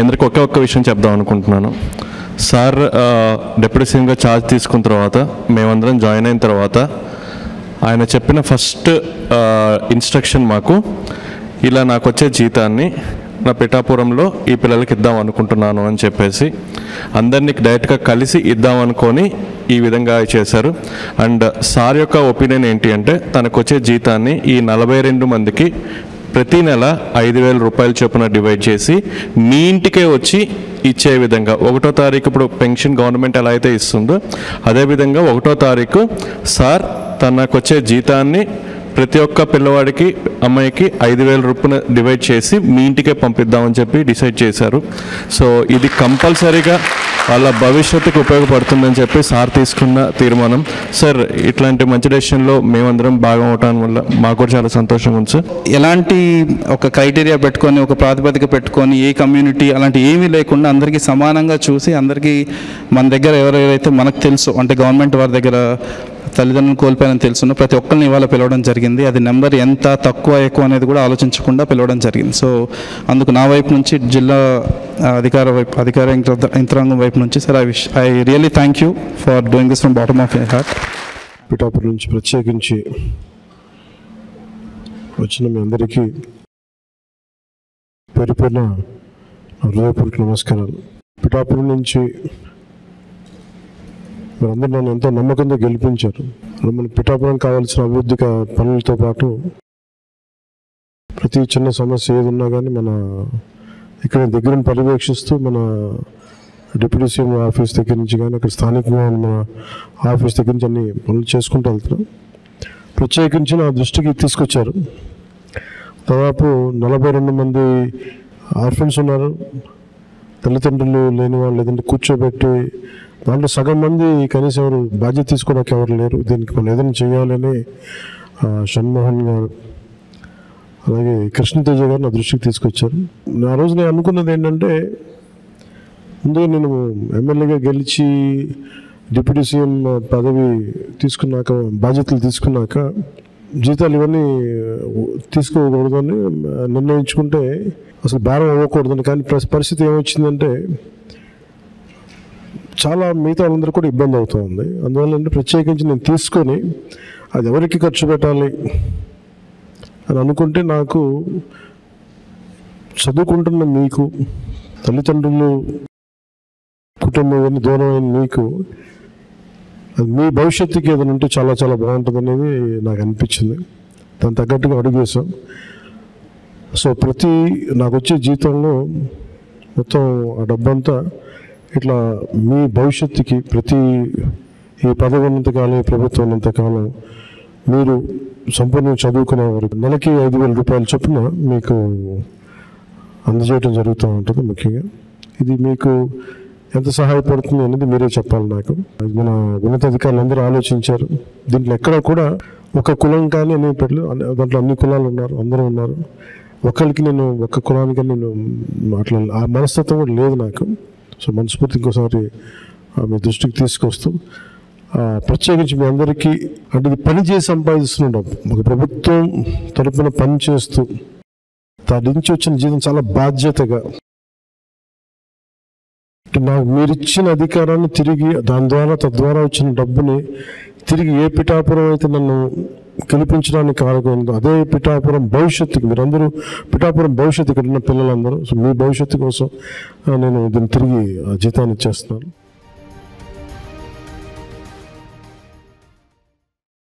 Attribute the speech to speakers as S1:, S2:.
S1: అందరికీ ఒక్క విషయం చెప్దాం అనుకుంటున్నాను. సార్ డిప్యూటీ సీఎంగా ఛార్జ్ తీసుకున్న తర్వాత మేమందరం జాయిన్ అయిన తర్వాత ఆయన చెప్పిన ఫస్ట్ ఇన్స్ట్రక్షన్ మాకు, ఇలా నాకు వచ్చే జీతాన్ని నా పిఠాపురంలో ఈ పిల్లలకి ఇద్దాం అనుకుంటున్నాను అని చెప్పేసి అందరినీ డైరెక్ట్గా కలిసి ఇద్దాం అనుకొని ఈ విధంగా చేశారు. అండ్ సార్ యొక్క ఒపీనియన్ ఏంటి అంటే, తనకు వచ్చే జీతాన్ని ఈ 42 మందికి ప్రతి నెల 5,000 రూపాయల చొప్పున డివైడ్ చేసి మీ ఇంటికే వచ్చి ఇచ్చే విధంగా 1వ తారీఖు ఇప్పుడు పెన్షన్ గవర్నమెంట్ ఎలా అయితే ఇస్తుందో అదేవిధంగా 1వ తారీఖు సార్ తనకు వచ్చే జీతాన్ని ప్రతి ఒక్క పిల్లవాడికి అమ్మాయికి 5,000 రూపాయలు డివైడ్ చేసి మీ ఇంటికే పంపిద్దామని చెప్పి డిసైడ్ చేశారు. సో ఇది కంపల్సరీగా వాళ్ళ భవిష్యత్తుకు ఉపయోగపడుతుందని చెప్పి సార్ తీసుకున్న తీర్మానం. సార్ ఇట్లాంటి మంచి డెసిషన్లో మేమందరం భాగం అవటం వల్ల మాకు కూడా చాలా సంతోషంగా ఉంది సార్.
S2: ఎలాంటి ఒక క్రైటీరియా పెట్టుకొని ఒక ప్రాతిపదిక పెట్టుకొని ఏ కమ్యూనిటీ అలాంటి ఏమీ లేకుండా అందరికీ సమానంగా చూసి అందరికీ మన దగ్గర ఎవరెవరైతే మనకు తెలుసు అంటే గవర్నమెంట్ వారి దగ్గర తల్లిదండ్రులను కోల్పోయాలని తెలుసున్న ప్రతి ఒక్కరిని ఇవాళ పిలవడం జరిగింది. అది నెంబర్ ఎంత తక్కువ ఎక్కువ అనేది కూడా ఆలోచించకుండా పిలవడం జరిగింది. సో అందుకు నా వైపు నుంచి జిల్లా అధికార యంత్రాంగం వైపు నుంచి sir I really thank you for doing this from bottom of my heart.
S3: Pithapuram నుంచి ప్రత్యేకించి వచ్చిన మీ అందరికీ పేరు పేరున హృదయపూర్వక నమస్కారాలు. పిఠాపురం నుంచి మీరందరూ నన్ను ఎంతో నమ్మకంతో గెలిపించారు. మన పిఠాపురం కావాల్సిన అభివృద్ధి పనులతో పాటు ప్రతి చిన్న సమస్య ఏదున్నా కానీ మన ఇక్కడ దగ్గర పర్యవేక్షిస్తూ మన డిప్యూటీ సీఎం ఆఫీస్ దగ్గర నుంచి కానీ అక్కడ స్థానికంగా మన ఆఫీస్ దగ్గర నుంచి అన్ని పనులు చేసుకుంటూ వెళ్తున్నాం. ప్రత్యేకించి నా దృష్టికి తీసుకొచ్చారు. దాదాపు 42 మంది ఆర్ఫన్స్ ఉన్నారు, తల్లిదండ్రులు లేని వాళ్ళు, లేదంటే కూర్చోబెట్టి దాంట్లో సగం మంది కనీసం ఎవరు బాధ్యత తీసుకోవడానికి ఎవరు లేరు. దీనికి మనం ఏదైనా చేయాలని షణ్మోహన్ గారు అలాగే కృష్ణతేజ గారు నా దృష్టికి తీసుకొచ్చారు. ఆ రోజు నేను అనుకున్నది ఏంటంటే, ముందుగా నేను ఎమ్మెల్యేగా గెలిచి డిప్యూటీ సీఎం పదవి తీసుకున్నాక బాధ్యతలు తీసుకున్నాక జీతాలు ఇవన్నీ తీసుకోకూడదని నిర్ణయించుకుంటే అసలు భారం అవ్వకూడదని. కానీ పరిస్థితి ఏమొచ్చిందంటే చాలా మిగతా వాళ్ళందరూ కూడా ఇబ్బంది అవుతూ ఉంది. అందువల్ల ప్రత్యేకించి నేను తీసుకొని అది ఎవరికి ఖర్చు పెట్టాలి అని అనుకుంటే, నాకు చదువుకుంటున్న మీకు, తల్లిదండ్రులు కుటుంబం ఇవన్నీ దూరమైన మీకు, అది మీ భవిష్యత్తుకి ఏదైనా ఉంటే చాలా చాలా బాగుంటుంది అనేది నాకు అనిపించింది. దాని తగ్గట్టుగా అడుగు వేసాం. సో నాకు వచ్చే జీతంలో మొత్తం ఆ డబ్బంతా ఇట్లా మీ భవిష్యత్తుకి ఈ పదవి ఉన్నంతకాలం, ఈ ప్రభుత్వం ఉన్నంతకాలం మీరు సంపూర్ణంగా చదువుకునే వరకు నెలకి 5,000 రూపాయల చొప్పున మీకు అందజేయడం జరుగుతూ ఉంటుంది. ముఖ్యంగా ఇది మీకు ఎంత సహాయపడుతుంది అనేది మీరే చెప్పాలి నాకు. మన ఉన్నతాధికారులు అందరూ ఆలోచించారు. దీంట్లో ఎక్కడ కూడా ఒక కులం కానీ అనేటట్లు, దాంట్లో అన్ని కులాలు ఉన్నారు, అందరూ ఉన్నారు. ఒకరికి నేను ఒక్క కులానికి నేను మాట్లాడాలి ఆ మనస్తత్వం కూడా లేదు నాకు. సో మనస్ఫూర్తి ఇంకోసారి మీ దృష్టికి తీసుకొస్తూ ప్రత్యేకించి మీ అందరికీ అంటే ఇది పని చేసి సంపాదిస్తున్నాం, ఒక ప్రభుత్వం తరపున పని చేస్తూ దాని నుంచి వచ్చిన జీతం చాలా బాధ్యతగా నాకు మీరిచ్చిన అధికారాన్ని తిరిగి తద్వారా వచ్చిన డబ్బుని తిరిగి ఏ పిఠాపురం అయితే నన్ను గెలిపించడానికి కారకమైందో అదే పిఠాపురం భవిష్యత్తుకి మీరందరూ పిఠాపురం భవిష్యత్తు ఇక్కడ ఉన్న పిల్లలందరూ, సో మీ భవిష్యత్తు కోసం నేను దీన్ని తిరిగి జీతాన్ని ఇచ్చేస్తున్నాను.